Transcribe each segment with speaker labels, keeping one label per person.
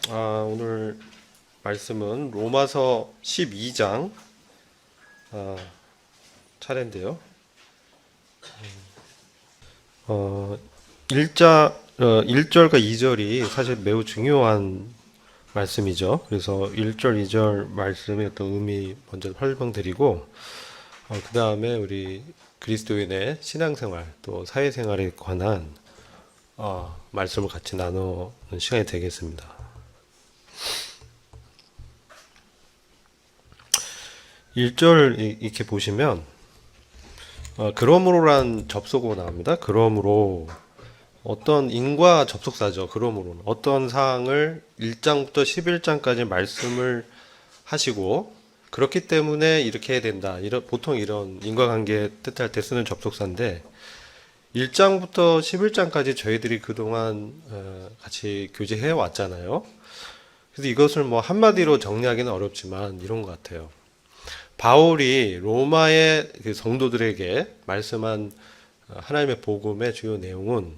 Speaker 1: 오늘 말씀은 로마서 12장 차례인데요. 1절과 2절이 사실 매우 중요한 말씀이죠. 그래서 1절, 2절 말씀의 어떤 의미 먼저 설명드리고, 그 다음에 우리 그리스도인의 신앙생활 또 사회생활에 관한 말씀을 같이 나누는 시간이 되겠습니다. 1절 이렇게 보시면 그러므로란 접속어가 나옵니다. 그러므로 어떤 인과 접속사죠. 그러므로는 어떤 사항을 1장부터 11장까지 말씀을 하시고 그렇기 때문에 이렇게 해야 된다. 보통 이런 인과관계 뜻할 때 쓰는 접속사인데 1장부터 11장까지 저희들이 그동안 같이 교제해 왔잖아요. 그래서 이것을 뭐 한마디로 정리하기는 어렵지만 이런 것 같아요. 바울이 로마의 그 성도들에게 말씀한 하나님의 복음의 주요 내용은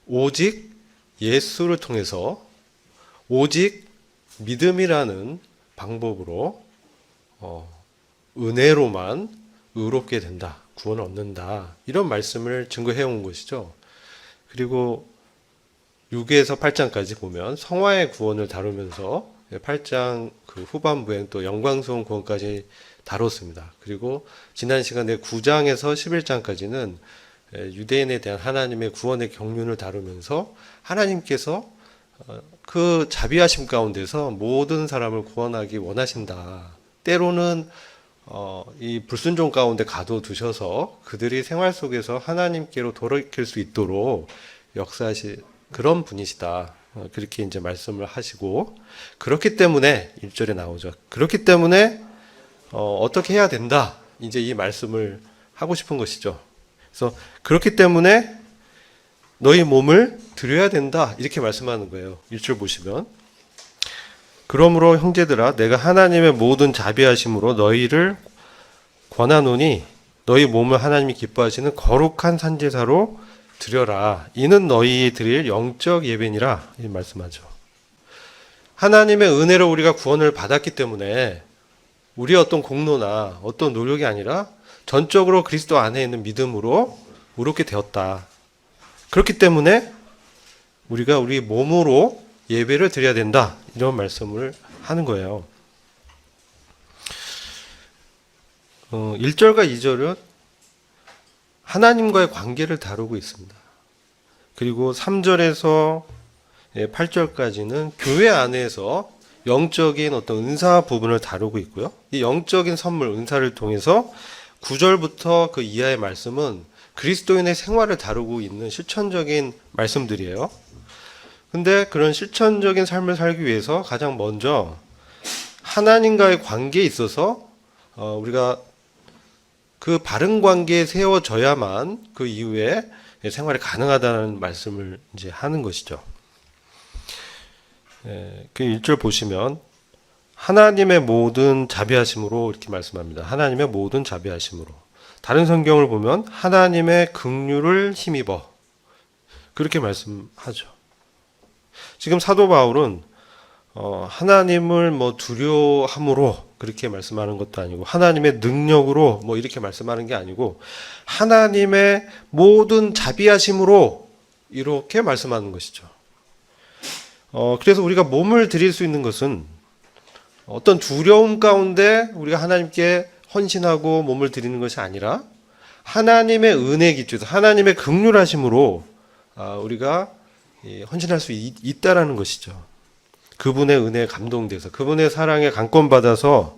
Speaker 1: 오직 예수를 통해서 오직 믿음이라는 방법으로 은혜로만 의롭게 된다, 구원을 얻는다, 이런 말씀을 증거해 온 것이죠. 그리고 6에서 8장까지 보면 성화의 구원을 다루면서 8장 그 후반부에 또 영광스러운 구원까지 다뤘습니다. 그리고 지난 시간에 9장에서 11장까지는 유대인에 대한 하나님의 구원의 경륜을 다루면서 하나님께서 그 자비하심 가운데서 모든 사람을 구원하기 원하신다. 때로는 이 불순종 가운데 가둬두셔서 그들이 생활 속에서 하나님께로 돌이킬 수 있도록 역사하시 그런 분이시다. 그렇게 이제 말씀을 하시고, 그렇기 때문에 1절에 나오죠. 그렇기 때문에 어떻게 해야 된다. 이제 이 말씀을 하고 싶은 것이죠. 그래서 그렇기 때문에 너희 몸을 드려야 된다. 이렇게 말씀하는 거예요. 1절 보시면. 그러므로 형제들아 내가 하나님의 모든 자비하심으로 너희를 권하노니 너희 몸을 하나님이 기뻐하시는 거룩한 산제사로 드려라. 이는 너희 드릴 영적 예배니라. 이 말씀하죠. 하나님의 은혜로 우리가 구원을 받았기 때문에 우리의 어떤 공로나 어떤 노력이 아니라 전적으로 그리스도 안에 있는 믿음으로 의롭게 되었다. 그렇기 때문에 우리가 우리 몸으로 예배를 드려야 된다. 이런 말씀을 하는 거예요. 1절과 2절은 하나님과의 관계를 다루고 있습니다. 그리고 3절에서 8절까지는 교회 안에서 영적인 어떤 은사 부분을 다루고 있고요. 이 영적인 선물, 은사를 통해서 9절부터 그 이하의 말씀은 그리스도인의 생활을 다루고 있는 실천적인 말씀들이에요. 근데 그런 실천적인 삶을 살기 위해서 가장 먼저 하나님과의 관계에 있어서 우리가 그 바른 관계에 세워져야만 그 이후에 생활이 가능하다는 말씀을 이제 하는 것이죠. 그 1절 보시면 하나님의 모든 자비하심으로 이렇게 말씀합니다. 하나님의 모든 자비하심으로. 다른 성경을 보면 하나님의 긍휼을 힘입어. 그렇게 말씀하죠. 지금 사도 바울은 하나님을 뭐 두려워함으로 그렇게 말씀하는 것도 아니고 하나님의 능력으로 뭐 이렇게 말씀하는 게 아니고 하나님의 모든 자비하심으로 이렇게 말씀하는 것이죠. 그래서 우리가 몸을 드릴 수 있는 것은 어떤 두려움 가운데 우리가 하나님께 헌신하고 몸을 드리는 것이 아니라 하나님의 은혜 기초에서 하나님의 긍휼하심으로 우리가 헌신할 수 있다라는 것이죠. 그분의 은혜에 감동돼서 그분의 사랑에 감권받아서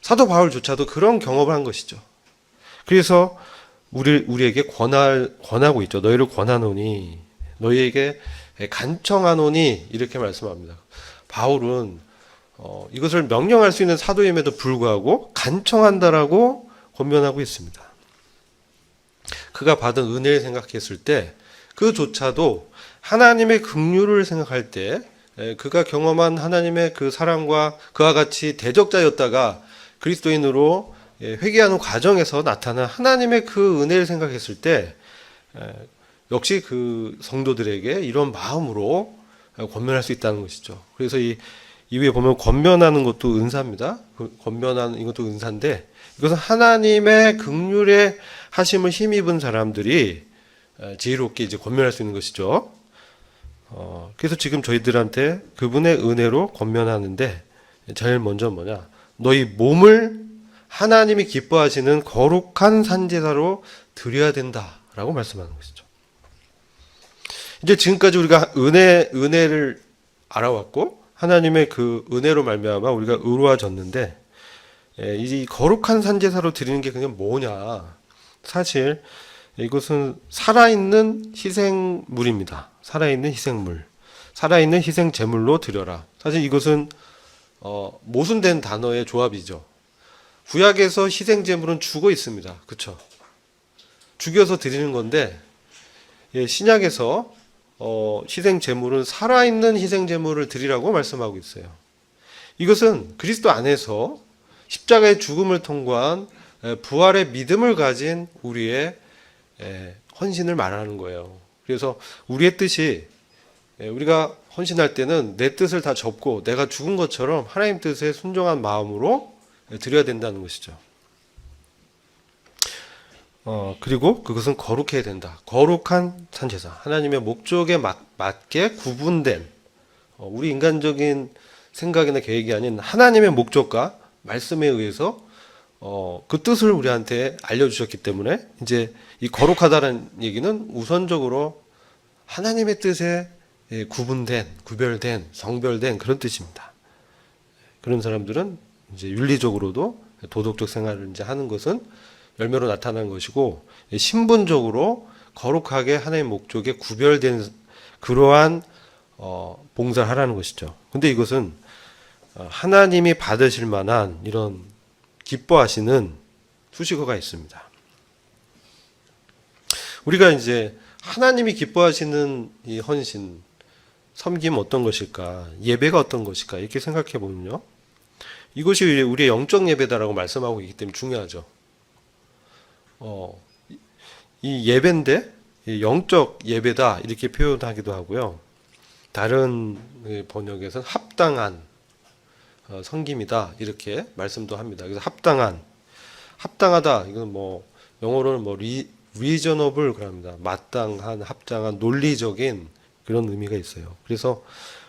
Speaker 1: 사도 바울조차도 그런 경험을 한 것이죠. 그래서 우리에게 권하고 있죠. 너희를 권하노니 너희에게 간청하노니 이렇게 말씀합니다. 바울은 이것을 명령할 수 있는 사도임에도 불구하고 간청한다라고 권면하고 있습니다. 그가 받은 은혜를 생각했을 때 그조차도 하나님의 긍휼을 생각할 때 그가 경험한 하나님의 그 사랑과 그와 같이 대적자였다가 그리스도인으로 회개하는 과정에서 나타난 하나님의 그 은혜를 생각했을 때 역시 그 성도들에게 이런 마음으로 권면할 수 있다는 것이죠. 그래서 이 위에 보면 권면하는 것도 은사입니다. 권면하는 이것도 은사인데 이것은 하나님의 긍휼의 하심을 힘입은 사람들이 지혜롭게 이제 권면할 수 있는 것이죠. 그래서 지금 저희들한테 그분의 은혜로 권면하는데 제일 먼저 뭐냐? 너희 몸을 하나님이 기뻐하시는 거룩한 산제사로 드려야 된다라고 말씀하는 것이죠. 이제 지금까지 우리가 은혜를 알아왔고 하나님의 그 은혜로 말미암아 우리가 의로워졌는데 이 거룩한 산제사로 드리는 게 그냥 뭐냐? 사실 이것은 살아있는 희생물입니다. 살아있는 희생물, 살아있는 희생 제물로 드려라. 사실 이것은 모순된 단어의 조합이죠. 구약에서 희생 제물은 죽어 있습니다. 그렇죠? 죽여서 드리는 건데 신약에서 희생 제물은 살아있는 희생 제물을 드리라고 말씀하고 있어요. 이것은 그리스도 안에서 십자가의 죽음을 통과한 부활의 믿음을 가진 우리의 헌신을 말하는 거예요. 그래서 우리의 뜻이 우리가 헌신할 때는 내 뜻을 다 접고 내가 죽은 것처럼 하나님 뜻에 순종한 마음으로 드려야 된다는 것이죠. 그리고 그것은 거룩해야 된다. 거룩한 산제사. 하나님의 목적에 맞게 구분된 우리 인간적인 생각이나 계획이 아닌 하나님의 목적과 말씀에 의해서 그 뜻을 우리한테 알려주셨기 때문에 이제 이 거룩하다는 얘기는 우선적으로 하나님의 뜻에 구분된, 구별된, 성별된 그런 뜻입니다. 그런 사람들은 이제 윤리적으로도 도덕적 생활을 이제 하는 것은 열매로 나타나는 것이고 신분적으로 거룩하게 하나님의 목적에 구별된 그러한 봉사를 하라는 것이죠. 근데 이것은 하나님이 받으실 만한 이런 기뻐하시는 수식어가 있습니다. 우리가 이제 하나님이 기뻐하시는 이 헌신, 섬김 어떤 것일까? 예배가 어떤 것일까? 이렇게 생각해 보면요. 이것이 우리의 영적 예배다라고 말씀하고 있기 때문에 중요하죠. 이 예배인데 영적 예배다 이렇게 표현하기도 하고요. 다른 번역에서는 합당한 섬김이다 이렇게 말씀도 합니다. 그래서 합당하다 이건 뭐 영어로는 뭐 reasonable 그럽니다. 마땅한, 합당한, 논리적인 그런 의미가 있어요. 그래서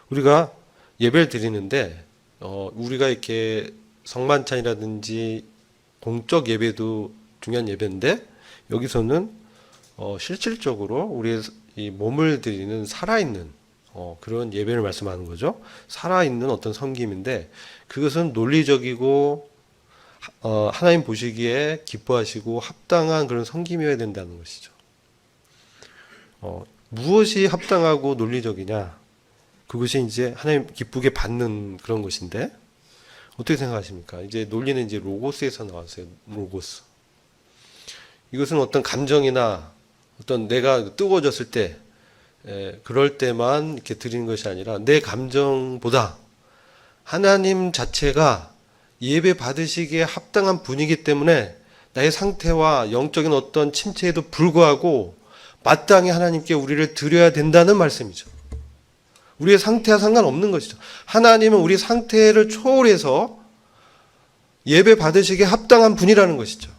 Speaker 1: 우리가 예배를 드리는데 우리가 이렇게 성만찬이라든지 공적 예배도 중요한 예배인데 여기서는 실질적으로 우리의 이 몸을 드리는 살아있는 그런 예배를 말씀하는 거죠. 살아있는 어떤 섬김인데 그것은 논리적이고 하나님 보시기에 기뻐하시고 합당한 그런 섬김이어야 된다는 것이죠. 무엇이 합당하고 논리적이냐? 그것이 이제 하나님 기쁘게 받는 그런 것인데 어떻게 생각하십니까? 이제 논리는 이제 로고스에서 나왔어요. 로고스. 이것은 어떤 감정이나 어떤 내가 뜨거워졌을 때 그럴 때만 이렇게 드리는 것이 아니라 내 감정보다 하나님 자체가 예배 받으시기에 합당한 분이기 때문에 나의 상태와 영적인 어떤 침체에도 불구하고 마땅히 하나님께 우리를 드려야 된다는 말씀이죠. 우리의 상태와 상관없는 것이죠. 하나님은 우리 상태를 초월해서 예배 받으시기에 합당한 분이라는 것이죠.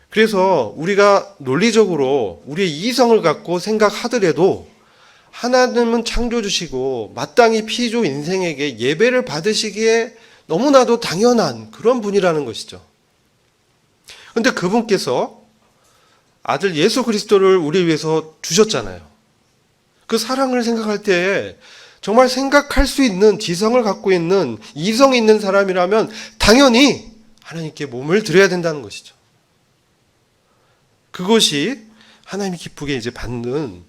Speaker 1: 그래서 우리가 논리적으로 우리의 이성을 갖고 생각하더라도 하나님은 창조주시고 마땅히 피조 인생에게 예배를 받으시기에 너무나도 당연한 그런 분이라는 것이죠. 그런데 그분께서 아들 예수 그리스도를 우리 위해서 주셨잖아요. 그 사랑을 생각할 때 정말 생각할 수 있는 지성을 갖고 있는 이성이 있는 사람이라면 당연히 하나님께 몸을 드려야 된다는 것이죠. 그것이 하나님이 기쁘게 이제 받는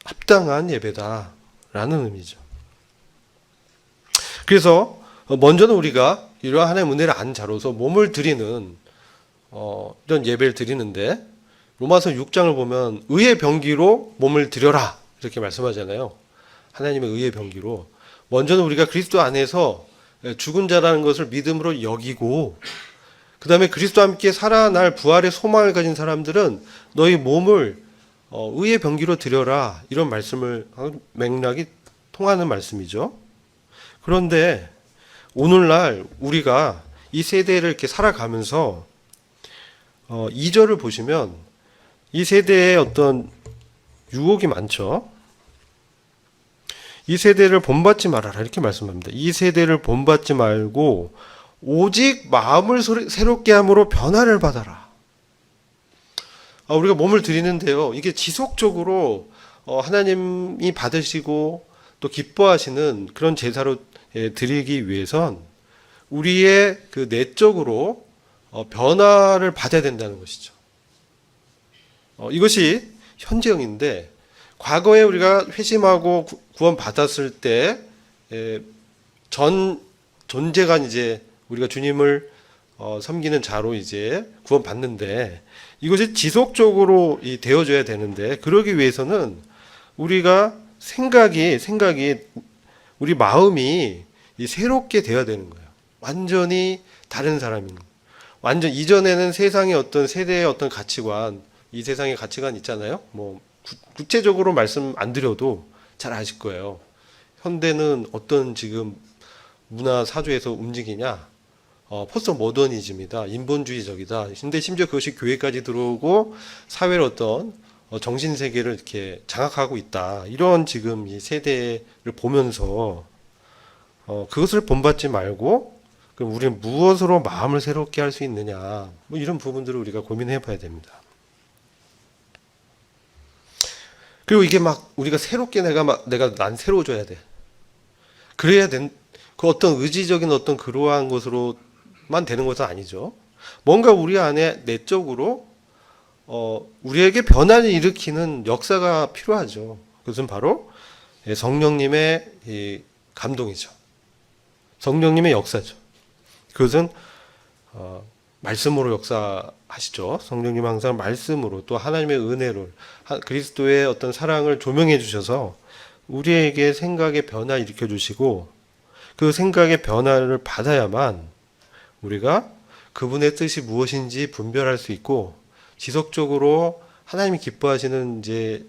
Speaker 1: 합당한 예배다라는 의미죠. 그래서 먼저는 우리가 이러한 하나님의 은혜를 안 자로서 몸을 드리는 이런 예배를 드리는데 로마서 6장을 보면 의의 병기로 몸을 드려라 이렇게 말씀하잖아요. 하나님의 의의 병기로 먼저는 우리가 그리스도 안에서 죽은 자라는 것을 믿음으로 여기고 그 다음에 그리스도와 함께 살아날 부활의 소망을 가진 사람들은 너희 몸을 의의 병기로 드려라 이런 말씀을 맥락이 통하는 말씀이죠. 그런데 오늘날 우리가 이 세대를 이렇게 살아가면서 2절을 보시면 이 세대에 어떤 유혹이 많죠. 이 세대를 본받지 말아라 이렇게 말씀합니다. 이 세대를 본받지 말고 오직 마음을 새롭게 함으로 변화를 받아라. 우리가 몸을 드리는데요. 이게 지속적으로 하나님이 받으시고 또 기뻐하시는 그런 제사로 드리기 위해선 우리의 그 내적으로 변화를 받아야 된다는 것이죠. 이것이 현재형인데 과거에 우리가 회심하고 구원 받았을 때 전 존재가 이제 우리가 주님을 섬기는 자로 이제 구원 받는데 이것이 지속적으로 되어져야 되는데 그러기 위해서는 우리가 생각이 우리 마음이 새롭게 되어야 되는 거예요. 완전히 다른 사람인 거예요. 완전 이전에는 세상의 어떤 세대의 어떤 가치관, 이 세상의 가치관 있잖아요. 뭐 구체적으로 말씀 안 드려도 잘 아실 거예요. 현대는 어떤 지금 문화 사조에서 움직이냐? 포스트 모더니즘이다, 인본주의적이다. 근데 심지어 그것이 교회까지 들어오고 사회의 어떤 정신 세계를 이렇게 장악하고 있다. 이런 지금 이 세대를 보면서 그것을 본받지 말고 그럼 우리는 무엇으로 마음을 새롭게 할 수 있느냐? 뭐 이런 부분들을 우리가 고민해봐야 됩니다. 그리고 이게 막 우리가 새롭게 난 새로워져야 돼. 그래야 그 어떤 의지적인 어떤 그러한 것으로만 되는 것은 아니죠. 뭔가 우리 안에 내적으로 우리에게 변화를 일으키는 역사가 필요하죠. 그것은 바로 성령님의 이 감동이죠. 성령님의 역사죠. 그것은 말씀으로 역사하시죠. 성령님 항상 말씀으로 또 하나님의 은혜로 그리스도의 어떤 사랑을 조명해 주셔서 우리에게 생각의 변화 일으켜 주시고 그 생각의 변화를 받아야만 우리가 그분의 뜻이 무엇인지 분별할 수 있고 지속적으로 하나님이 기뻐하시는 이제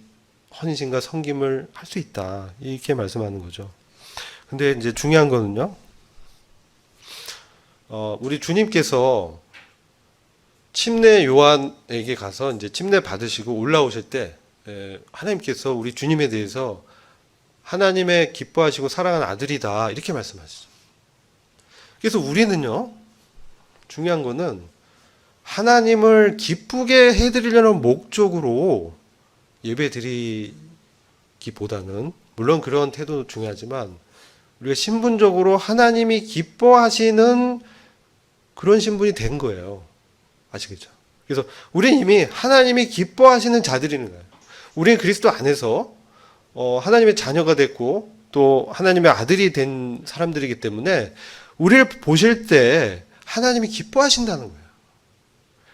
Speaker 1: 헌신과 섬김을 할 수 있다. 이렇게 말씀하는 거죠. 근데 이제 중요한 거는요. 우리 주님께서 침례 요한에게 가서 이제 침례 받으시고 올라오실 때 하나님께서 우리 주님에 대해서 하나님의 기뻐하시고 사랑하는 아들이다 이렇게 말씀하시죠. 그래서 우리는요 중요한 거는 하나님을 기쁘게 해드리려는 목적으로 예배 드리기보다는 물론 그런 태도도 중요하지만 우리가 신분적으로 하나님이 기뻐하시는 그런 신분이 된 거예요. 아시겠죠? 그래서 우리는 이미 하나님이 기뻐하시는 자들이는 거예요. 우리는 그리스도 안에서 하나님의 자녀가 됐고 또 하나님의 아들이 된 사람들이기 때문에 우리를 보실 때 하나님이 기뻐하신다는 거예요.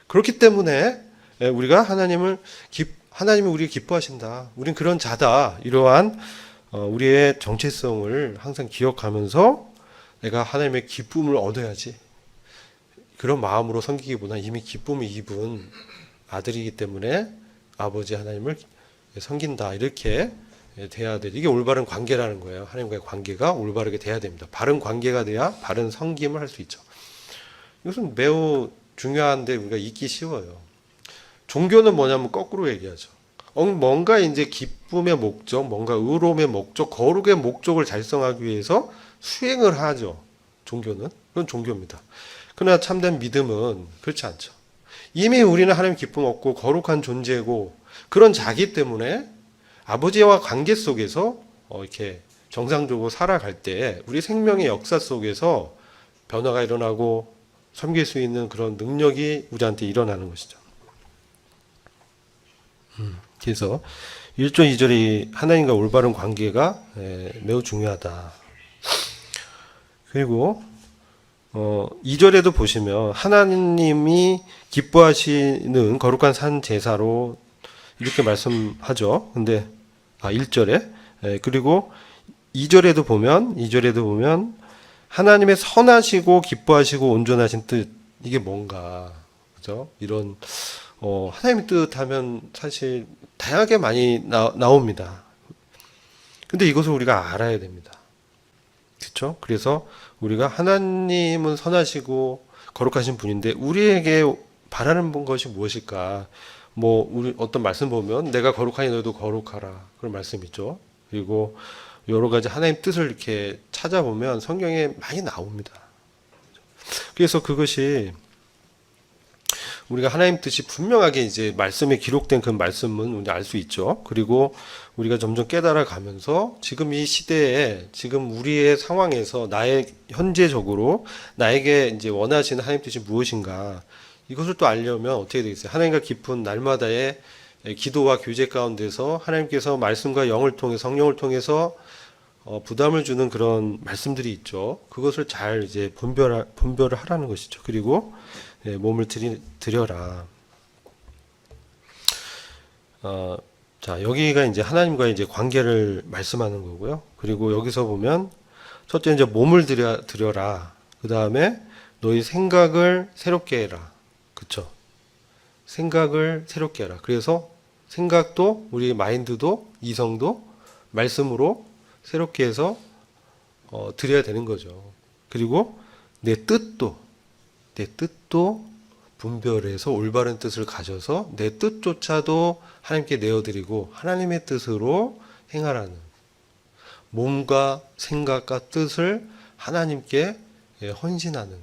Speaker 1: 그렇기 때문에 우리가 하나님이 우리를 기뻐하신다. 우린 그런 자다. 이러한 우리의 정체성을 항상 기억하면서 내가 하나님의 기쁨을 얻어야지. 그런 마음으로 섬기기보다 이미 기쁨을 입은 아들이기 때문에 아버지 하나님을 섬긴다. 이렇게 돼야 돼. 이게 올바른 관계라는 거예요. 하나님과의 관계가 올바르게 돼야 됩니다. 바른 관계가 돼야 바른 섬김을 할 수 있죠. 이것은 매우 중요한데 우리가 잊기 쉬워요. 종교는 뭐냐면 거꾸로 얘기하죠. 뭔가 이제 기쁨의 목적, 뭔가 의로움의 목적, 거룩의 목적을 달성하기 위해서 수행을 하죠. 종교는. 그건 종교입니다. 그러나 참된 믿음은 그렇지 않죠. 이미 우리는 하나님 기쁨 얻고 거룩한 존재고 그런 자기 때문에 아버지와 관계 속에서 이렇게 정상적으로 살아갈 때 우리 생명의 역사 속에서 변화가 일어나고 섬길 수 있는 그런 능력이 우리한테 일어나는 것이죠. 그래서 1절 2절이 하나님과 올바른 관계가 매우 중요하다. 그리고 2절에도 보시면 하나님이 기뻐하시는 거룩한 산 제사로 이렇게 말씀하죠. 근데 1절에 그리고 2절에도 보면 하나님의 선하시고 기뻐하시고 온전하신 뜻 이게 뭔가 그죠? 이런 하나님의 뜻하면 사실 다양하게 많이 나옵니다. 근데 이것을 우리가 알아야 됩니다. 그렇죠? 그래서 우리가 하나님은 선하시고 거룩하신 분인데 우리에게 바라는 것이 무엇일까? 우리 어떤 말씀 보면 내가 거룩하니 너희도 거룩하라. 그런 말씀이죠. 그리고 여러 가지 하나님 뜻을 이렇게 찾아보면 성경에 많이 나옵니다. 그래서 그것이 우리가 하나님 뜻이 분명하게 이제 말씀에 기록된 그 말씀은 우리가 알 수 있죠. 그리고 우리가 점점 깨달아 가면서 지금 이 시대에 지금 우리의 상황에서 나의 현재적으로 나에게 이제 원하시는 하나님 뜻이 무엇인가 이것을 또 알려면 어떻게 되겠어요? 하나님과 깊은 날마다의 기도와 교제 가운데서 하나님께서 말씀과 영을 통해 성령을 통해서 부담을 주는 그런 말씀들이 있죠. 그것을 잘 이제 분별을 하라는 것이죠. 그리고 몸을 드려라. 자, 여기가 이제 하나님과 이제 관계를 말씀하는 거고요. 그리고 여기서 보면 첫째 이제 몸을 드려라. 그 다음에 너희 생각을 새롭게 해라. 그쵸? 생각을 새롭게 해라. 그래서 생각도 우리 마인드도 이성도 말씀으로 새롭게 해서 드려야 되는 거죠. 그리고 내 뜻도 분별해서 올바른 뜻을 가져서 내 뜻조차도 하나님께 내어드리고 하나님의 뜻으로 행하라는 몸과 생각과 뜻을 하나님께 헌신하는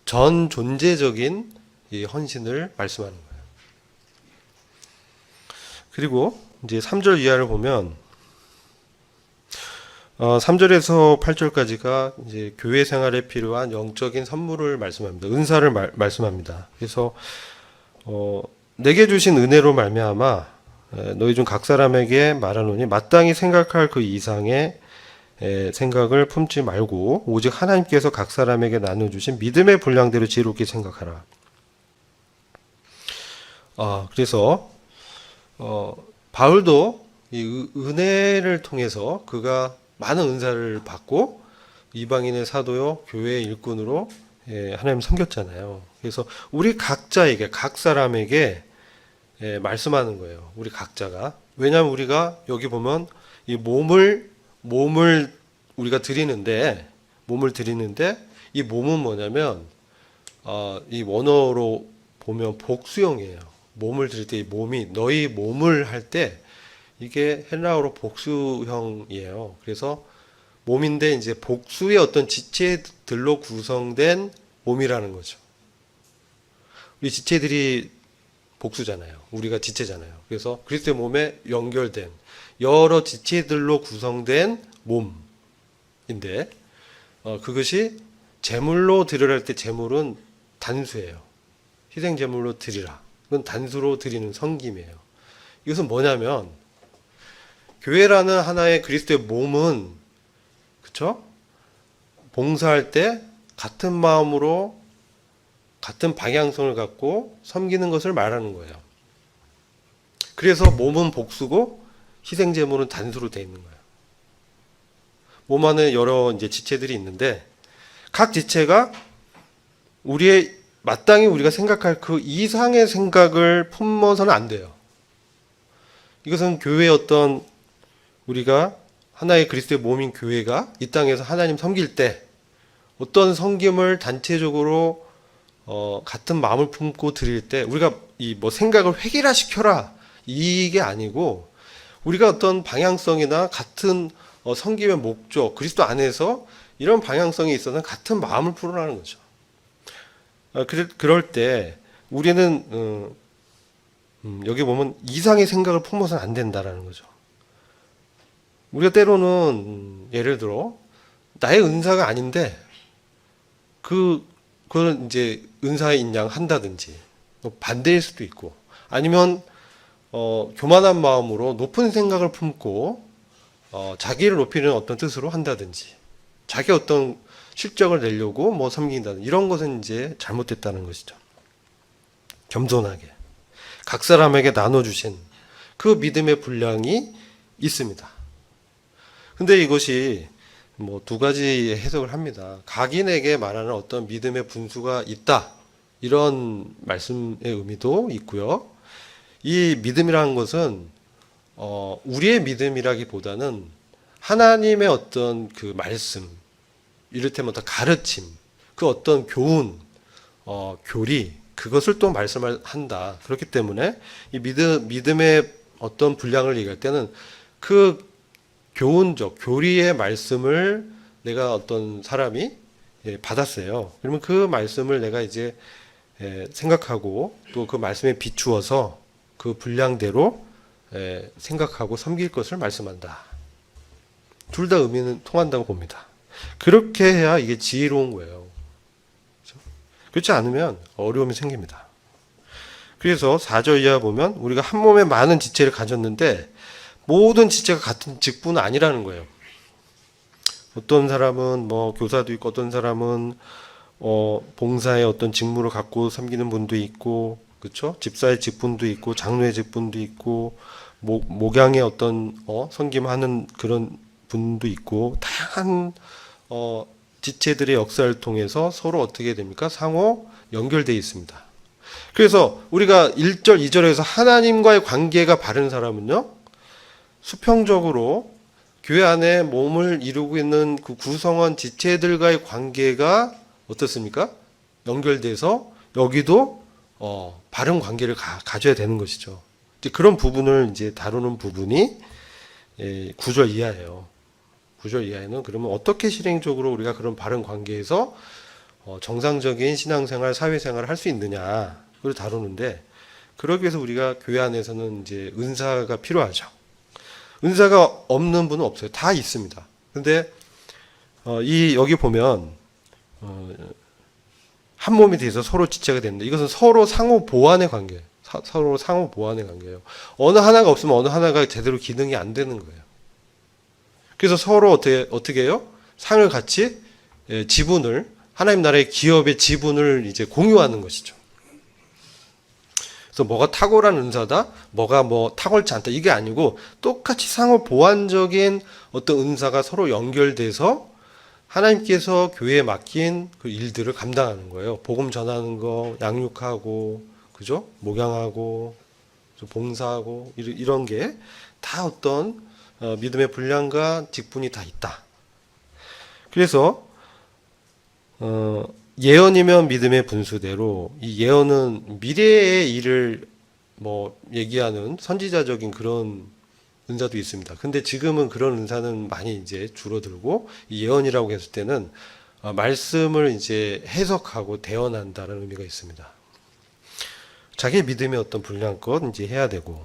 Speaker 1: 전 존재적인 이 헌신을 말씀하는 거예요. 그리고 이제 3절 이하를 보면 3절에서 8절까지가 이제 교회 생활에 필요한 영적인 선물을 말씀합니다. 은사를 말씀합니다. 그래서 내게 주신 은혜로 말미암아 너희 중 각 사람에게 말하노니 마땅히 생각할 그 이상의 생각을 품지 말고 오직 하나님께서 각 사람에게 나눠주신 믿음의 분량대로 지혜롭게 생각하라. 그래서 바울도 이 은혜를 통해서 그가 많은 은사를 받고 이방인의 사도요 교회의 일꾼으로 하나님 섬겼잖아요. 그래서 우리 각자에게 각 사람에게 말씀하는 거예요. 우리 각자가. 왜냐하면 우리가 여기 보면 이 몸을 우리가 드리는데 이 몸은 뭐냐면 이 원어로 보면 복수형이에요. 몸을 드릴 때 이 몸이 너희 몸을 할 때 이게 헬라어로 복수형이에요. 그래서 몸인데 이제 복수의 어떤 지체들로 구성된 몸이라는 거죠. 우리 지체들이 복수잖아요. 우리가 지체잖아요. 그래서 그리스도의 몸에 연결된 여러 지체들로 구성된 몸인데 그것이 제물로 드리라 할 때 제물은 단수예요. 희생 제물로 드리라. 그건 단수로 드리는 섬김이에요. 이것은 뭐냐면 교회라는 하나의 그리스도의 몸은 그렇죠? 봉사할 때 같은 마음으로 같은 방향성을 갖고 섬기는 것을 말하는 거예요. 그래서 몸은 복수고 희생 제물은 단수로 되어 있는 거예요. 몸 안에 여러 이제 지체들이 있는데 각 지체가 마땅히 우리가 생각할 그 이상의 생각을 품어서는 안 돼요. 이것은 교회의 어떤 우리가 하나의 그리스도의 몸인 교회가 이 땅에서 하나님 섬길 때 어떤 섬김을 단체적으로 같은 마음을 품고 드릴 때 우리가 이 생각을 획일화시켜라 이게 아니고 우리가 어떤 방향성이나 같은 섬김의 목적 그리스도 안에서 이런 방향성이 있어서 같은 마음을 풀어나는 거죠. 그럴 때 우리는 여기 보면 이상의 생각을 품어서는 안 된다라는 거죠. 우리가 때로는 예를 들어 나의 은사가 아닌데 그건 이제 은사의 인양 한다든지 반대일 수도 있고 아니면 교만한 마음으로 높은 생각을 품고 자기를 높이는 어떤 뜻으로 한다든지 자기 어떤 실적을 내려고 섬긴다든지 이런 것은 이제 잘못됐다는 것이죠. 겸손하게 각 사람에게 나눠주신 그 믿음의 분량이 있습니다. 근데 이것이 두 가지 해석을 합니다. 각인에게 말하는 어떤 믿음의 분수가 있다. 이런 말씀의 의미도 있고요. 이 믿음이라는 것은 우리의 믿음이라기보다는 하나님의 어떤 그 말씀, 이를테면 어떤 가르침, 그 어떤 교훈, 교리, 그것을 또 말씀을 한다. 그렇기 때문에 이 믿음의 어떤 분량을 얘기할 때는 그 교훈적, 교리의 말씀을 내가 어떤 사람이 받았어요. 그러면 그 말씀을 내가 이제 생각하고 또 그 말씀에 비추어서 그 분량대로 생각하고 섬길 것을 말씀한다. 둘 다 의미는 통한다고 봅니다. 그렇게 해야 이게 지혜로운 거예요. 그렇죠? 그렇지 않으면 어려움이 생깁니다. 그래서 4절 이하 보면 우리가 한 몸에 많은 지체를 가졌는데 모든 지체가 같은 직분은 아니라는 거예요. 어떤 사람은 뭐 교사도 있고 어떤 사람은 봉사의 어떤 직무를 갖고 섬기는 분도 있고, 그렇죠? 집사의 직분도 있고 장로의 직분도 있고 목양의 어떤 섬김하는 그런 분도 있고, 다양한 지체들의 역사를 통해서 서로 어떻게 됩니까? 상호 연결되어 있습니다. 그래서 우리가 1절, 2절에서 하나님과의 관계가 바른 사람은요, 수평적으로 교회 안에 몸을 이루고 있는 그 구성원 지체들과의 관계가 어떻습니까? 연결돼서 여기도 바른 관계를 가져야 되는 것이죠. 이제 그런 부분을 이제 다루는 부분이 9절 이하예요. 9절 이하에는 그러면 어떻게 실행적으로 우리가 그런 바른 관계에서 정상적인 신앙생활, 사회생활을 할 수 있느냐, 그걸 다루는데, 그러기 위해서 우리가 교회 안에서는 이제 은사가 필요하죠. 은사가 없는 분은 없어요. 다 있습니다. 근데 여기 보면 한 몸이 돼서 서로 지체가 되는데, 이것은 서로 상호 보완의 관계, 서로 상호 보완의 관계예요. 어느 하나가 없으면 어느 하나가 제대로 기능이 안 되는 거예요. 그래서 서로 어떻게 해요? 상을 같이 지분을, 하나님 나라의 기업의 지분을 이제 공유하는 것이죠. 그래서 뭐가 탁월한 은사다, 뭐가 뭐 탁월치 않다, 이게 아니고 똑같이 상호 보완적인 어떤 은사가 서로 연결돼서 하나님께서 교회에 맡긴 그 일들을 감당하는 거예요. 복음 전하는 거, 양육하고, 그죠? 목양하고, 봉사하고, 이런 게 다 어떤 믿음의 분량과 직분이 다 있다. 그래서 예언이면 믿음의 분수대로, 이 예언은 미래의 일을 뭐 얘기하는 선지자적인 그런 은사도 있습니다. 근데 지금은 그런 은사는 많이 이제 줄어들고, 이 예언이라고 했을 때는 말씀을 이제 해석하고 대언한다는 의미가 있습니다. 자기 믿음의 어떤 분량껏 이제 해야 되고,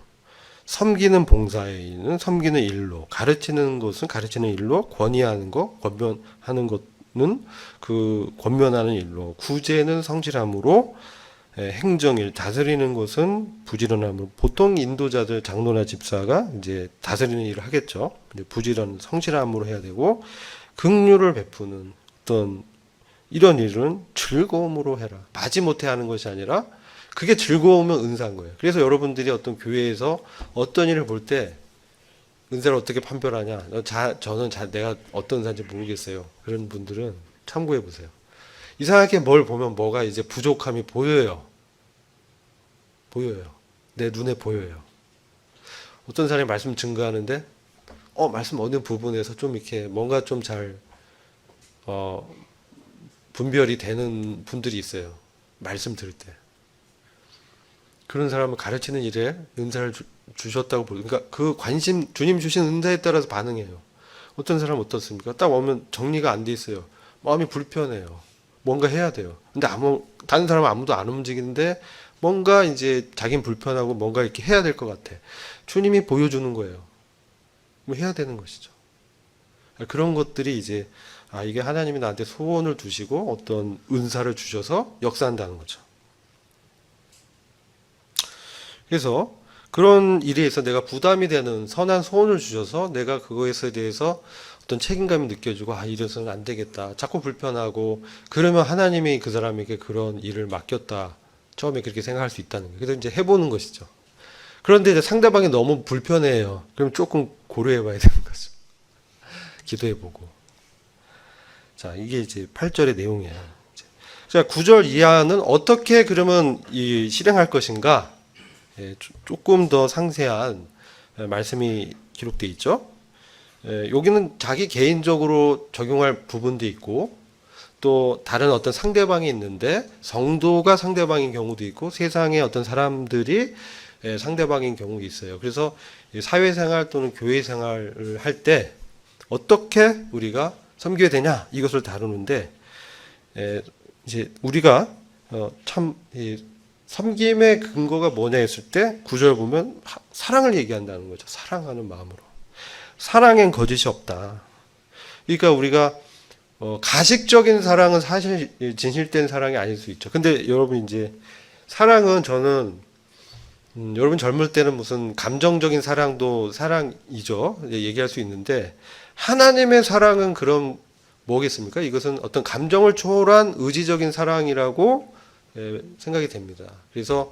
Speaker 1: 섬기는 봉사에는 섬기는 일로, 가르치는 것은 가르치는 일로, 권위하는 것, 권면하는 것은 그 권면하는 일로, 구제는 성실함으로, 행정일, 다스리는 것은 부지런함으로. 보통 인도자들, 장로나 집사가 이제 다스리는 일을 하겠죠. 부지런, 성실함으로 해야 되고, 긍휼을 베푸는 어떤 이런 일은 즐거움으로 해라. 마지못해 하는 것이 아니라 그게 즐거우면 은사인 거예요. 그래서 여러분들이 어떤 교회에서 어떤 일을 볼 때 은사를 어떻게 판별하냐, 저는 내가 어떤 은사인지 모르겠어요. 그런 분들은 참고해 보세요. 이상하게 뭘 보면 뭐가 이제 부족함이 보여요. 내 눈에 보여요. 어떤 사람이 말씀 증거하는데 말씀 어느 부분에서 좀 이렇게 뭔가 좀 잘 분별이 되는 분들이 있어요. 말씀 들을 때. 그런 사람을 가르치는 일에 은사를 주셨다고 보죠. 그러니까 그 관심, 주님 주신 은사에 따라서 반응해요. 어떤 사람은 어떻습니까? 딱 오면 정리가 안 돼 있어요. 마음이 불편해요. 뭔가 해야 돼요. 근데 다른 사람은 아무도 안 움직이는데 뭔가 이제 자기는 불편하고 뭔가 이렇게 해야 될 것 같아. 주님이 보여주는 거예요. 뭐 해야 되는 것이죠. 그런 것들이 이제 이게 하나님이 나한테 소원을 두시고 어떤 은사를 주셔서 역사한다는 거죠. 그래서 그런 일에 있어서 내가 부담이 되는 선한 소원을 주셔서 내가 그거에 대해서 어떤 책임감이 느껴지고 이래서는 안 되겠다. 자꾸 불편하고 그러면 하나님이 그 사람에게 그런 일을 맡겼다. 처음에 그렇게 생각할 수 있다는 거예요. 그래서 이제 해보는 것이죠. 그런데 이제 상대방이 너무 불편해요. 그럼 조금 고려해 봐야 되는 거죠. 기도해 보고. 자, 이게 이제 8절의 내용이에요. 자, 9절 이하는 어떻게 그러면 실행할 것인가? 조금 더 상세한 말씀이 기록되어 있죠. 여기는 자기 개인적으로 적용할 부분도 있고 또 다른 어떤 상대방이 있는데 성도가 상대방인 경우도 있고 세상의 어떤 사람들이 상대방인 경우가 있어요. 그래서 사회생활 또는 교회생활을 할 때 어떻게 우리가 섬겨야 되냐 이것을 다루는데 이제 우리가 참 섬김의 근거가 뭐냐 했을 때 9절 보면 사랑을 얘기한다는 거죠. 사랑하는 마음으로. 사랑엔 거짓이 없다. 그러니까 우리가 가식적인 사랑은 사실 진실된 사랑이 아닐 수 있죠. 근데 여러분 이제 사랑은 저는 여러분 젊을 때는 무슨 감정적인 사랑도 사랑이죠. 얘기할 수 있는데 하나님의 사랑은 그럼 뭐겠습니까? 이것은 어떤 감정을 초월한 의지적인 사랑이라고 생각이 됩니다. 그래서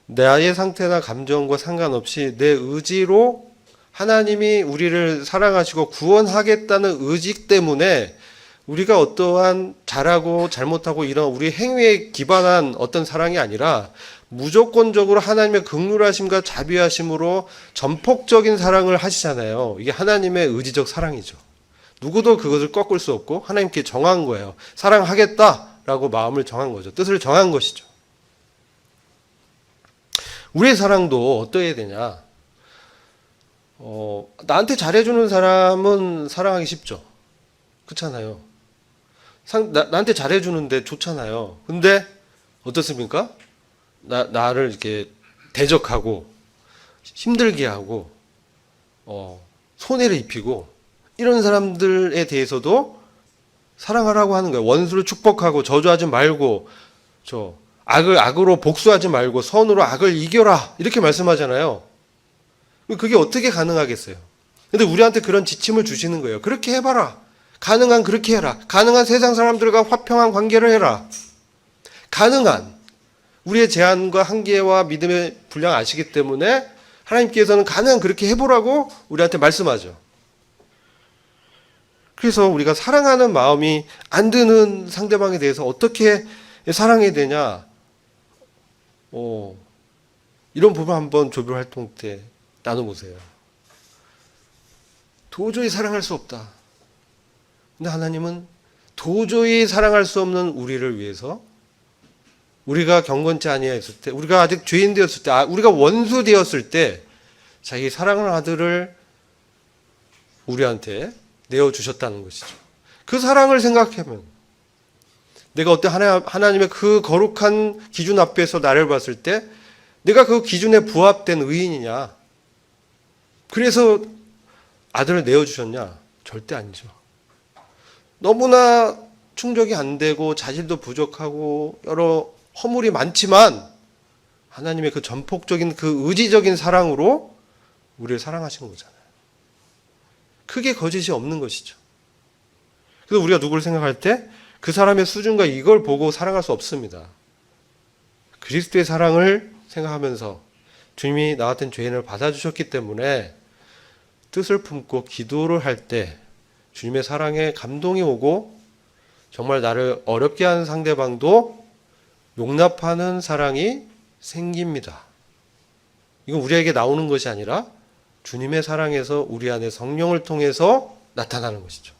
Speaker 1: 나의 상태나 감정과 상관없이 내 의지로 하나님이 우리를 사랑하시고 구원하겠다는 의지 때문에 우리가 어떠한 잘하고 잘못하고 이런 우리 행위에 기반한 어떤 사랑이 아니라 무조건적으로 하나님의 긍휼하심과 자비하심으로 전폭적인 사랑을 하시잖아요. 이게 하나님의 의지적 사랑이죠. 누구도 그것을 꺾을 수 없고 하나님께 정한 거예요. 사랑하겠다라고 마음을 정한 거죠. 뜻을 정한 것이죠. 우리의 사랑도 어떠해야 되냐? 나한테 잘해주는 사람은 사랑하기 쉽죠. 그렇잖아요. 나한테 잘해주는데 좋잖아요. 근데 어떻습니까? 나를 이렇게 대적하고 힘들게 하고 손해를 입히고 이런 사람들에 대해서도 사랑하라고 하는 거예요. 원수를 축복하고 저주하지 말고 악을 악으로 복수하지 말고 선으로 악을 이겨라 이렇게 말씀하잖아요. 그게 어떻게 가능하겠어요? 근데 우리한테 그런 지침을 주시는 거예요. 그렇게 해봐라. 가능한 그렇게 해라. 가능한 세상 사람들과 화평한 관계를 해라. 가능한 우리의 제한과 한계와 믿음의 분량 아시기 때문에 하나님께서는 가능한 그렇게 해보라고 우리한테 말씀하죠. 그래서 우리가 사랑하는 마음이 안 드는 상대방에 대해서 어떻게 사랑해야 되냐? 이런 부분 한번 조별 활동 때 나눠보세요. 도저히 사랑할 수 없다. 근데 하나님은 도저히 사랑할 수 없는 우리를 위해서 우리가 경건치 아니하였을 때, 우리가 아직 죄인 되었을 때, 우리가 원수 되었을 때 자기 사랑하는 아들을 우리한테 내어주셨다는 것이죠. 그 사랑을 생각하면 내가 어떤 하나님의 그 거룩한 기준 앞에서 나를 봤을 때 내가 그 기준에 부합된 의인이냐? 그래서 아들을 내어주셨냐? 절대 아니죠. 너무나 충족이 안 되고 자질도 부족하고 여러 허물이 많지만 하나님의 그 전폭적인 그 의지적인 사랑으로 우리를 사랑하신 거잖아요. 크게 거짓이 없는 것이죠. 그래서 우리가 누구를 생각할 때 그 사람의 수준과 이걸 보고 사랑할 수 없습니다. 그리스도의 사랑을 생각하면서 주님이 나 같은 죄인을 받아주셨기 때문에 뜻을 품고 기도를 할 때 주님의 사랑에 감동이 오고 정말 나를 어렵게 하는 상대방도 용납하는 사랑이 생깁니다. 이건 우리에게 나오는 것이 아니라 주님의 사랑에서 우리 안에 성령을 통해서 나타나는 것이죠.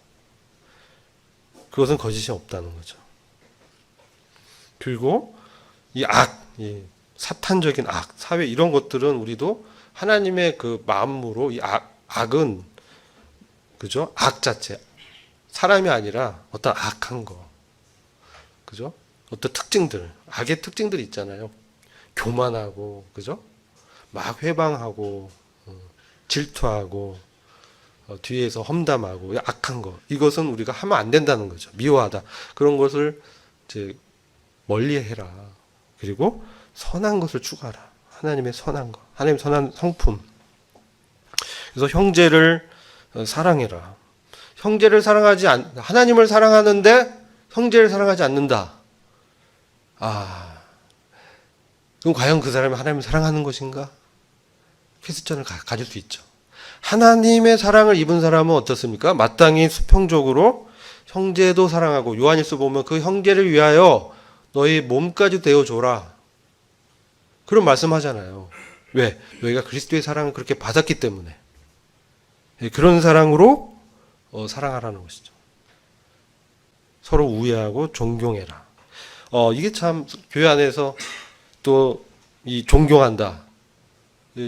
Speaker 1: 그것은 거짓이 없다는 거죠. 그리고 이 사탄적인 악, 사회 이런 것들은 우리도 하나님의 그 마음으로 이 악은 그죠? 악 자체. 사람이 아니라 어떤 악한 거. 그죠? 어떤 특징들, 악의 특징들이 있잖아요. 교만하고, 그죠? 막 회방하고, 질투하고, 뒤에서 험담하고, 악한 거. 이것은 우리가 하면 안 된다는 거죠. 미워하다. 그런 것을 이제 멀리 해라. 그리고 선한 것을 추구하라. 하나님의 선한 거. 하나님의 선한 성품. 그래서 형제를 사랑해라. 형제를 하나님을 사랑하는데 형제를 사랑하지 않는다. 그럼 과연 그 사람이 하나님을 사랑하는 것인가? 퀘스천을 가질 수 있죠. 하나님의 사랑을 입은 사람은 어떻습니까? 마땅히 수평적으로 형제도 사랑하고 요한일서 보면 그 형제를 위하여 너희 몸까지 되어줘라. 그런 말씀하잖아요. 왜? 너희가 그리스도의 사랑을 그렇게 받았기 때문에. 그런 사랑으로 사랑하라는 것이죠. 서로 우애하고 존경해라. 이게 참 교회 안에서 또 이 존경한다.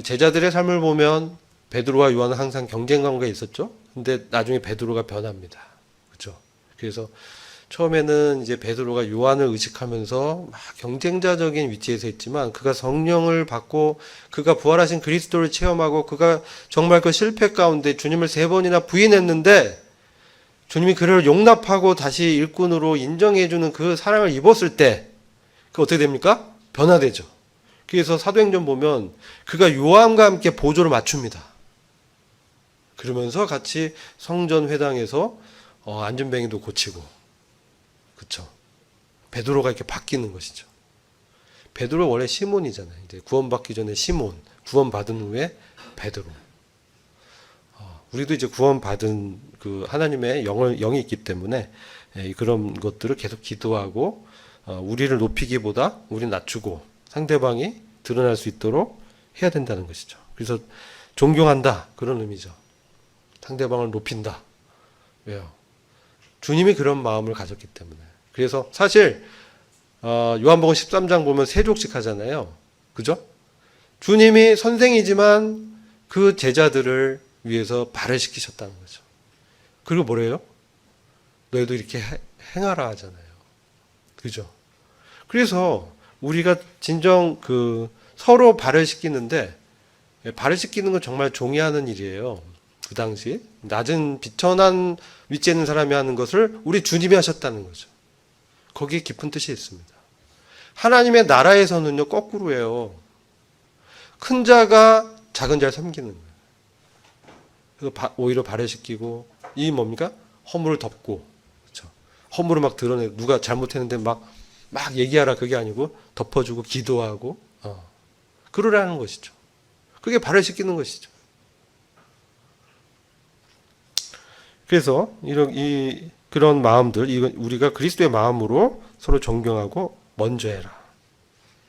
Speaker 1: 제자들의 삶을 보면 베드로와 요한은 항상 경쟁 관계에 있었죠. 근데 나중에 베드로가 변합니다. 그렇죠? 그래서 처음에는 이제 베드로가 요한을 의식하면서 막 경쟁자적인 위치에서 있지만 그가 성령을 받고 그가 부활하신 그리스도를 체험하고 그가 정말 그 실패 가운데 주님을 3번이나 부인했는데 주님이 그를 용납하고 다시 일꾼으로 인정해주는 그 사랑을 입었을 때 그 어떻게 됩니까? 변화되죠. 그래서 사도행전 보면 그가 요한과 함께 보조를 맞춥니다. 그러면서 같이 성전 회당에서 안전뱅이도 고치고, 그렇죠? 베드로가 이렇게 바뀌는 것이죠. 베드로 원래 시몬이잖아요. 이제 구원받기 전에 시몬, 구원받은 후에 베드로. 우리도 이제 구원받은 그 하나님의 영이 있기 때문에 그런 것들을 계속 기도하고 우리를 높이기보다 우리 낮추고 상대방이 드러날 수 있도록 해야 된다는 것이죠. 그래서 존경한다 그런 의미죠. 상대방을 높인다. 왜요? 주님이 그런 마음을 가졌기 때문에. 그래서 사실 요한복음 13장 보면 세족식 하잖아요. 그죠? 주님이 선생이지만 그 제자들을 위해서 발을 시키셨다는 거죠. 그리고 뭐래요? 너희도 이렇게 행하라 하잖아요. 그죠? 그래서 우리가 진정 서로 발을 시키는데, 발을 시키는 건 정말 종이 하는 일이에요. 그 당시 낮은 비천한 위치에 있는 사람이 하는 것을 우리 주님이 하셨다는 거죠. 거기에 깊은 뜻이 있습니다. 하나님의 나라에서는요 거꾸로예요. 큰 자가 작은 자를 섬기는 거예요. 그래서 오히려 발을 시키고, 이 뭡니까? 허물을 덮고, 그렇죠? 허물을 막 드러내고, 누가 잘못했는데 막 얘기하라, 그게 아니고 덮어주고 기도하고 그러라는 것이죠. 그게 발을 씻기는 것이죠. 그래서 그런 마음들, 우리가 그리스도의 마음으로 서로 존경하고 먼저 해라.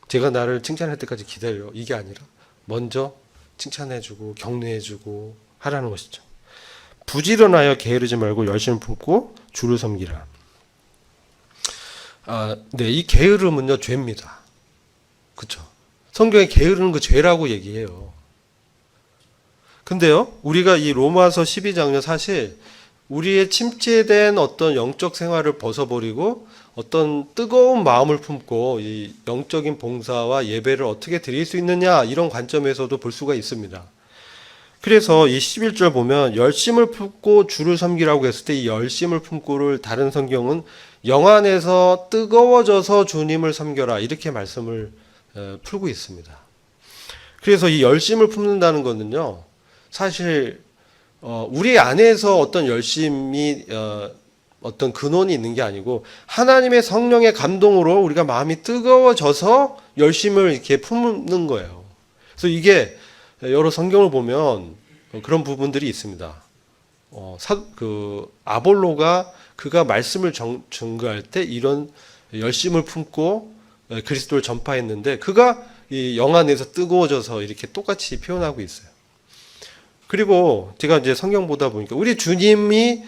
Speaker 1: 제가 나를 칭찬할 때까지 기다려, 이게 아니라 먼저 칭찬해주고 격려해주고 하라는 것이죠. 부지런하여 게으르지 말고 열심을 품고 주를 섬기라. 네, 이 게으름은요 죄입니다. 그렇죠? 성경에 게으르는 거 죄라고 얘기해요. 근데요, 우리가 이 로마서 12장은요 사실 우리의 침체된 어떤 영적 생활을 벗어버리고 어떤 뜨거운 마음을 품고 이 영적인 봉사와 예배를 어떻게 드릴 수 있느냐, 이런 관점에서도 볼 수가 있습니다. 그래서 이 11절 보면 열심을 품고 주를 섬기라고 했을 때 이 열심을 품고를 다른 성경은 영 안에서 뜨거워져서 주님을 섬겨라, 이렇게 말씀을 풀고 있습니다. 그래서 이 열심을 품는다는 것은요 사실 우리 안에서 어떤 열심이 어떤 근원이 있는 게 아니고 하나님의 성령의 감동으로 우리가 마음이 뜨거워져서 열심을 이렇게 품는 거예요. 그래서 이게 여러 성경을 보면 그런 부분들이 있습니다. 아볼로가 그가 말씀을 증거할 때 이런 열심을 품고 그리스도를 전파했는데 그가 이 영 안에서 뜨거워져서 이렇게 똑같이 표현하고 있어요. 그리고 제가 이제 성경 보다 보니까 우리 주님이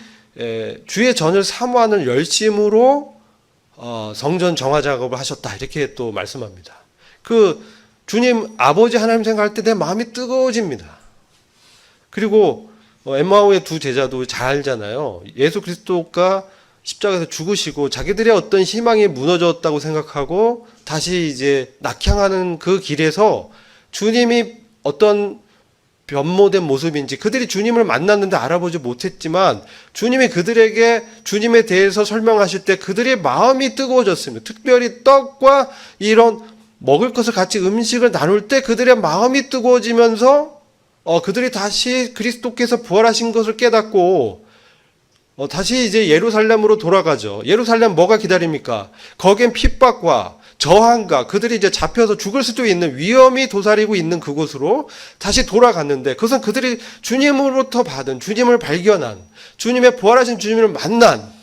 Speaker 1: 주의 전을 사모하는 열심으로 성전 정화 작업을 하셨다, 이렇게 또 말씀합니다. 그 주님 아버지 하나님 생각할 때 내 마음이 뜨거워집니다. 그리고 엠마오의 두 제자도 잘 알잖아요. 예수 그리스도가 십자가에서 죽으시고 자기들의 어떤 희망이 무너졌다고 생각하고 다시 이제 낙향하는 그 길에서 주님이 어떤 변모된 모습인지 그들이 주님을 만났는데 알아보지 못했지만 주님이 그들에게 주님에 대해서 설명하실 때 그들의 마음이 뜨거워졌습니다. 특별히 떡과 이런 먹을 것을 같이 음식을 나눌 때 그들의 마음이 뜨거워지면서 그들이 다시 그리스도께서 부활하신 것을 깨닫고 다시 이제 예루살렘으로 돌아가죠. 예루살렘 뭐가 기다립니까? 거기엔 핍박과 저항과 그들이 이제 잡혀서 죽을 수도 있는 위험이 도사리고 있는 그곳으로 다시 돌아갔는데, 그것은 그들이 주님으로부터 받은, 주님을 발견한, 주님의 부활하신 주님을 만난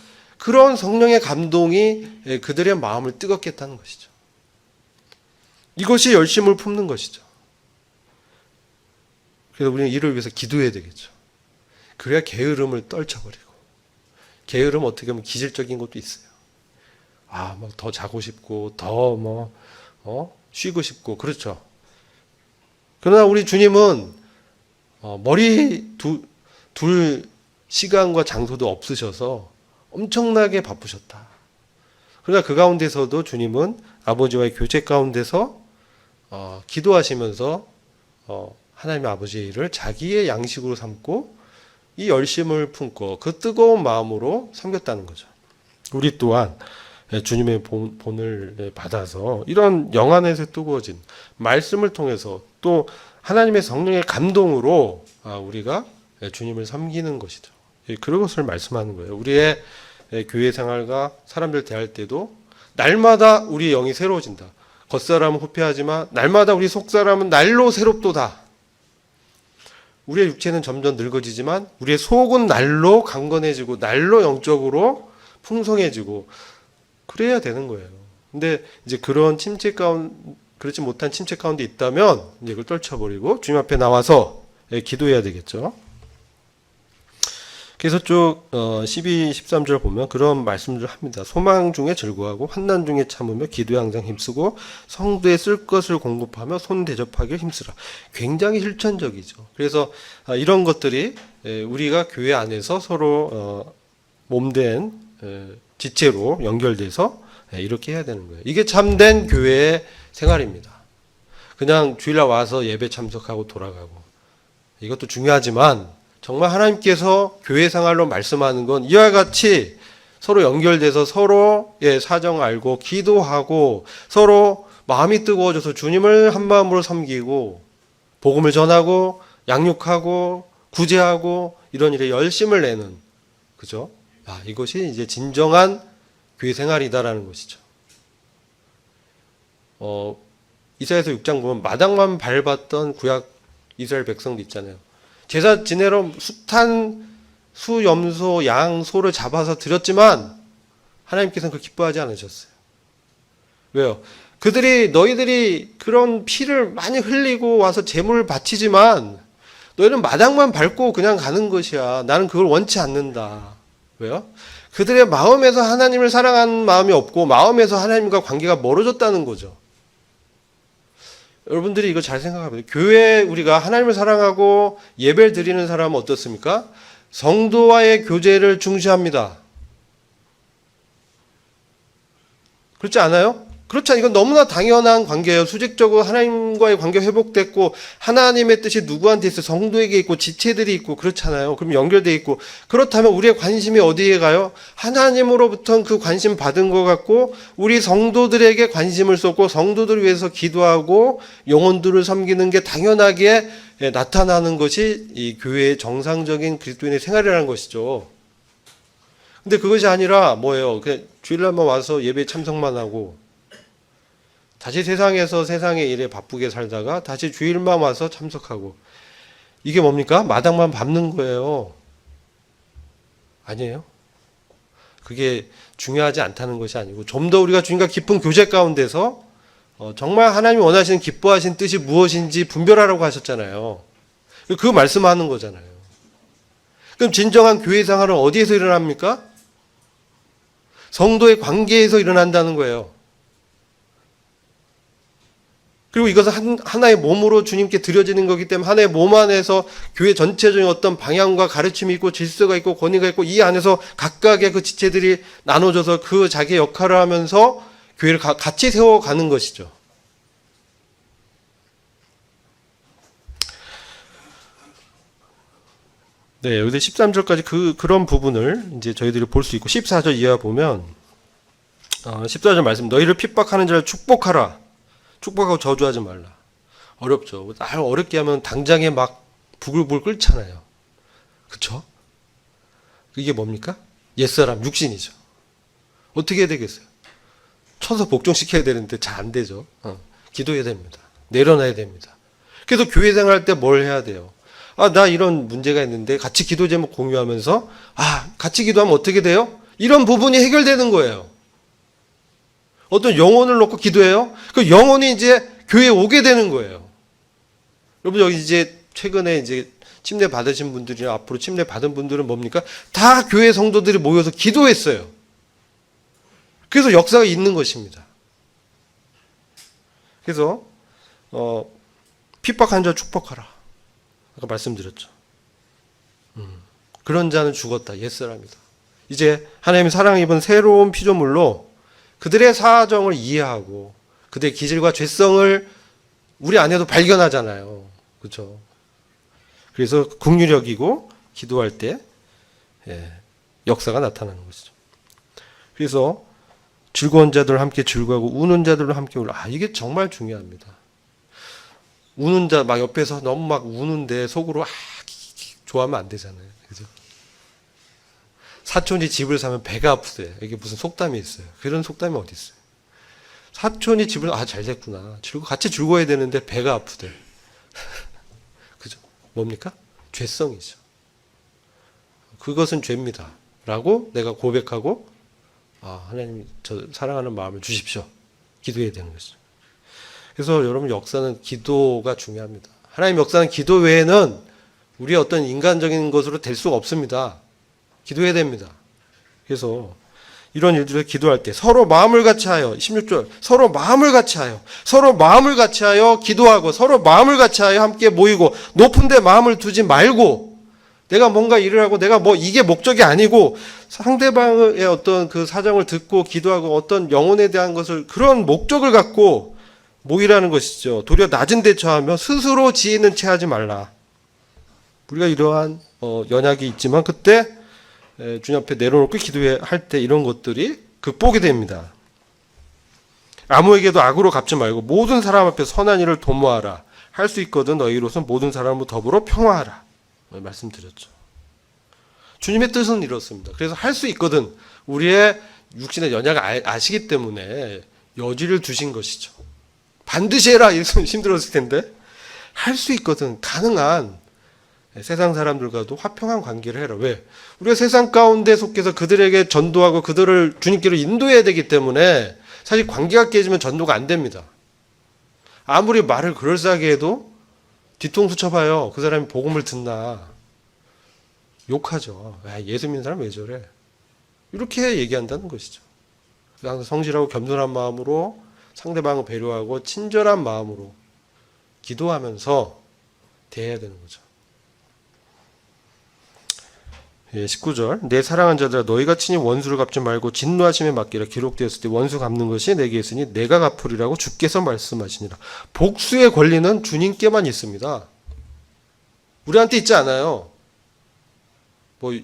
Speaker 1: 그런 성령의 감동이 그들의 마음을 뜨겁게 했다는 것이죠. 이것이 열심을 품는 것이죠. 그래서 우리는 이를 위해서 기도해야 되겠죠. 그래야 게으름을 떨쳐버리고, 게으름 어떻게 보면 기질적인 것도 있어요. 막 더 자고 싶고, 더 쉬고 싶고, 그렇죠. 그러나 우리 주님은 머리 둘 시간과 장소도 없으셔서 엄청나게 바쁘셨다. 그러나 그 가운데서도 주님은 아버지와의 교제 가운데서 기도하시면서 하나님의 아버지의 일을 자기의 양식으로 삼고 이 열심을 품고 그 뜨거운 마음으로 섬겼다는 거죠. 우리 또한 주님의 본을 받아서 이런 영안에서 뜨거워진 말씀을 통해서 또 하나님의 성령의 감동으로 우리가 주님을 섬기는 것이죠. 그런 것을 말씀하는 거예요. 우리의 교회 생활과 사람들 대할 때도 날마다 우리의 영이 새로워진다. 겉사람은 후패하지만 날마다 우리 속사람은 날로 새롭도다. 우리의 육체는 점점 늙어지지만 우리의 속은 날로 강건해지고 날로 영적으로 풍성해지고 그래야 되는 거예요. 근데 이제 그런 침체 가운데, 그렇지 못한 침체 가운데 있다면 이제 그걸 떨쳐버리고 주님 앞에 나와서 기도해야 되겠죠. 그래서 쭉 12, 13절 보면 그런 말씀들을 합니다. 소망 중에 즐거워하고 환난 중에 참으며 기도에 항상 힘쓰고 성도에 쓸 것을 공급하며 손 대접하기를 힘쓰라. 굉장히 실천적이죠. 그래서 이런 것들이 우리가 교회 안에서 서로 몸된 지체로 연결돼서 이렇게 해야 되는 거예요. 이게 참된 교회의 생활입니다. 그냥 주일날 와서 예배 참석하고 돌아가고 이것도 중요하지만 정말 하나님께서 교회 생활로 말씀하는 건 이와 같이 서로 연결돼서 서로의 사정 알고 기도하고 서로 마음이 뜨거워져서 주님을 한 마음으로 섬기고 복음을 전하고 양육하고 구제하고 이런 일에 열심을 내는, 그죠? 이것이 이제 진정한 교회 생활이다라는 것이죠. 이사야서 6장 보면 마당만 밟았던 구약 이스라엘 백성도 있잖아요. 제사 지내러 숱한 수, 염소, 양, 소를 잡아서 드렸지만 하나님께서는 그걸 기뻐하지 않으셨어요. 왜요? 너희들이 그런 피를 많이 흘리고 와서 제물을 바치지만 너희는 마당만 밟고 그냥 가는 것이야. 나는 그걸 원치 않는다. 왜요? 그들의 마음에서 하나님을 사랑하는 마음이 없고 마음에서 하나님과 관계가 멀어졌다는 거죠. 여러분들이 이거 잘 생각하면 교회 우리가 하나님을 사랑하고 예배를 드리는 사람은 어떻습니까? 성도와의 교제를 중시합니다. 그렇지 않아요? 그렇지 않아요. 이건 너무나 당연한 관계예요. 수직적으로 하나님과의 관계가 회복됐고 하나님의 뜻이 누구한테 있어? 성도에게 있고 지체들이 있고 그렇잖아요. 그럼 연결되어 있고 그렇다면 우리의 관심이 어디에 가요? 하나님으로부터 그 관심 받은 것 같고 우리 성도들에게 관심을 쏟고 성도들을 위해서 기도하고 영혼들을 섬기는 게 당연하게 나타나는 것이 이 교회의 정상적인 그리스도인의 생활이라는 것이죠. 근데 그것이 아니라 뭐예요? 그냥 주일날만 와서 예배 참석만 하고 다시 세상에서 세상의 일에 바쁘게 살다가 다시 주일만 와서 참석하고 이게 뭡니까? 마당만 밟는 거예요. 아니에요? 그게 중요하지 않다는 것이 아니고 좀 더 우리가 주님과 깊은 교제 가운데서 정말 하나님이 원하시는 기뻐하신 뜻이 무엇인지 분별하라고 하셨잖아요. 그 말씀하는 거잖아요. 그럼 진정한 교회 생활은 어디에서 일어납니까? 성도의 관계에서 일어난다는 거예요. 그리고 이것은 하나의 몸으로 주님께 드려지는 거기 때문에 하나의 몸 안에서 교회 전체적인 어떤 방향과 가르침이 있고 질서가 있고 권위가 있고 이 안에서 각각의 그 지체들이 나눠져서 그 자기의 역할을 하면서 교회를 같이 세워가는 것이죠. 네, 여기 13절까지 그런 부분을 이제 저희들이 볼 수 있고 14절 이하 보면 14절 말씀 너희를 핍박하는 자를 축복하라. 축복하고 저주하지 말라. 어렵죠. 어렵게 하면 당장에 막 부글부글 끓잖아요. 그렇죠? 이게 뭡니까? 옛사람 육신이죠. 어떻게 해야 되겠어요? 쳐서 복종시켜야 되는데 잘 안 되죠. 기도해야 됩니다. 내려놔야 됩니다. 그래서 교회 생활할 때 뭘 해야 돼요? 나 이런 문제가 있는데 같이 기도 제목 공유하면서 같이 기도하면 어떻게 돼요? 이런 부분이 해결되는 거예요. 어떤 영혼을 놓고 기도해요. 그 영혼이 이제 교회에 오게 되는 거예요. 여러분 여기 이제 최근에 이제 침례 받으신 분들이나 앞으로 침례 받은 분들은 뭡니까? 다 교회 성도들이 모여서 기도했어요. 그래서 역사가 있는 것입니다. 그래서 핍박한 자 축복하라. 아까 말씀드렸죠. 그런 자는 죽었다. 옛사람이다. 이제 하나님이 사랑 입은 새로운 피조물로 그들의 사정을 이해하고 그들의 기질과 죄성을 우리 안에도 발견하잖아요. 그렇죠? 그래서 긍휼히 여기고 기도할 때 역사가 나타나는 것이죠. 그래서 즐거운 자들 함께 즐거워하고 우는 자들로 함께 울어. 이게 정말 중요합니다. 우는 자 막 옆에서 너무 막 우는데 속으로 좋아하면 안 되잖아요. 그죠? 사촌이 집을 사면 배가 아프대. 이게 무슨 속담이 있어요. 그런 속담이 어디 있어요? 사촌이 집을 잘 됐구나. 같이 즐거워야 되는데 배가 아프대. 그죠? 뭡니까? 죄성이죠. 그것은 죄입니다. 라고 내가 고백하고 하나님 저 사랑하는 마음을 주십시오. 기도해야 되는 것이죠. 그래서 여러분 역사는 기도가 중요합니다. 하나님 역사는 기도 외에는 우리의 어떤 인간적인 것으로 될 수가 없습니다. 기도해야 됩니다. 그래서 이런 일들을 기도할 때 서로 마음을 같이 하여 16절 서로 마음을 같이 하여 기도하고 서로 마음을 같이 하여 함께 모이고 높은 데 마음을 두지 말고 내가 뭔가 일을 하고 내가 이게 목적이 아니고 상대방의 어떤 그 사정을 듣고 기도하고 어떤 영혼에 대한 것을 그런 목적을 갖고 모이라는 것이죠. 도리어 낮은 데 처하며 스스로 지혜는 체하지 말라. 우리가 이러한 연약이 있지만 그때 주님 앞에 내려놓고 기도할 때 이런 것들이 극복이 됩니다. 아무에게도 악으로 갚지 말고 모든 사람 앞에 선한 일을 도모하라. 할 수 있거든 너희로서 모든 사람과 더불어 평화하라. 말씀드렸죠. 주님의 뜻은 이렇습니다. 그래서 할 수 있거든 우리의 육신의 연약을 아시기 때문에 여지를 두신 것이죠. 반드시 해라 이랬으면 힘들었을 텐데 할 수 있거든 가능한 세상 사람들과도 화평한 관계를 해라. 왜? 우리가 세상 가운데 속해서 그들에게 전도하고 그들을 주님께로 인도해야 되기 때문에 사실 관계가 깨지면 전도가 안 됩니다. 아무리 말을 그럴싸하게 해도 뒤통수 쳐봐요. 그 사람이 복음을 듣나. 욕하죠. 예수 믿는 사람 왜 저래? 이렇게 얘기한다는 것이죠. 항상 성실하고 겸손한 마음으로 상대방을 배려하고 친절한 마음으로 기도하면서 대해야 되는 거죠. 19절 내 사랑한 자들아 너희가 친히 원수를 갚지 말고 진노하심에 맡기라. 기록되었을 때 원수 갚는 것이 내게 있으니 내가 갚으리라고 주께서 말씀하시니라. 복수의 권리는 주님께만 있습니다. 우리한테 있지 않아요.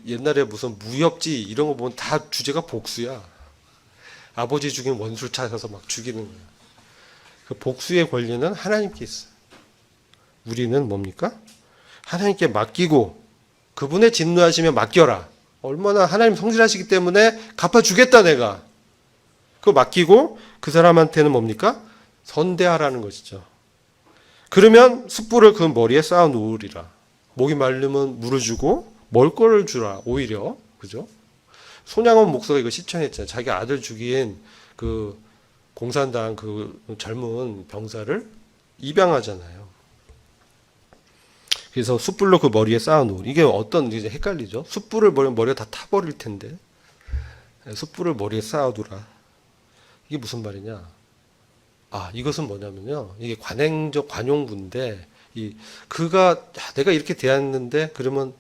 Speaker 1: 옛날에 무슨 무협지 이런 거 보면 다 주제가 복수야. 아버지 죽인 원수를 찾아서 막 죽이는 거야. 그 복수의 권리는 하나님께 있어요. 우리는 뭡니까? 하나님께 맡기고 그분의 진노하시면 맡겨라. 얼마나 하나님 성실하시기 때문에 갚아주겠다 내가. 그거 맡기고 그 사람한테는 뭡니까? 선대하라는 것이죠. 그러면 숯불을 그 머리에 쌓아 놓으리라. 목이 마르면 물을 주고 먹을 거를 주라. 오히려 그죠? 손양원 목사가 이거 시청했잖아요. 자기 아들 죽인 그 공산당 그 젊은 병사를 입양하잖아요. 그래서 숯불로 그 머리에 쌓아놓은 이게 어떤 이제 헷갈리죠. 숯불을 버리면 머리가 다 타버릴 텐데 숯불을 머리에 쌓아두라. 이게 무슨 말이냐? 이것은 뭐냐면요. 이게 관행적 관용구인데 그가 내가 이렇게 대했는데 그러면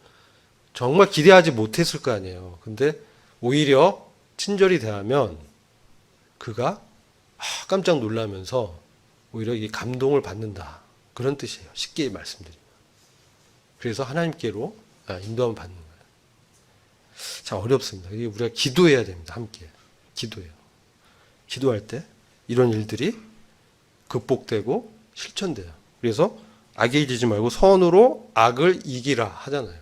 Speaker 1: 정말 기대하지 못했을 거 아니에요. 근데 오히려 친절히 대하면 그가 깜짝 놀라면서 오히려 이게 감동을 받는다. 그런 뜻이에요. 쉽게 말씀드리면. 그래서 하나님께로 인도함을 받는 거예요. 참 어렵습니다. 이게 우리가 기도해야 됩니다. 함께. 기도해요. 기도할 때 이런 일들이 극복되고 실천돼요. 그래서 악에 이기지 말고 선으로 악을 이기라 하잖아요.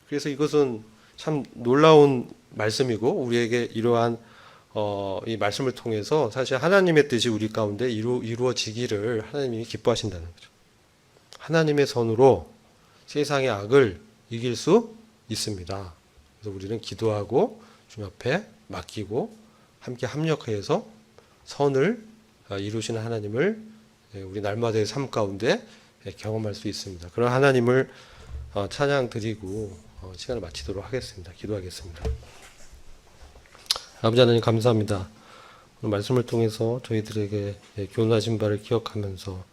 Speaker 1: 그래서 이것은 참 놀라운 말씀이고 우리에게 이러한 이 말씀을 통해서 사실 하나님의 뜻이 우리 가운데 이루어지기를 하나님이 기뻐하신다는 거죠. 하나님의 선으로 세상의 악을 이길 수 있습니다. 그래서 우리는 기도하고 주님 앞에 맡기고 함께 합력해서 선을 이루시는 하나님을 우리 날마다의 삶 가운데 경험할 수 있습니다. 그런 하나님을 찬양 드리고 시간을 마치도록 하겠습니다. 기도하겠습니다. 아버지 하나님 감사합니다. 오늘 말씀을 통해서 저희들에게 교훈하신 바를 기억하면서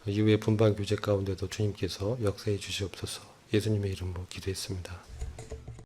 Speaker 1: 이후의 분반 교제 가운데도 주님께서 역사해 주시옵소서. 예수님의 이름으로 기도했습니다.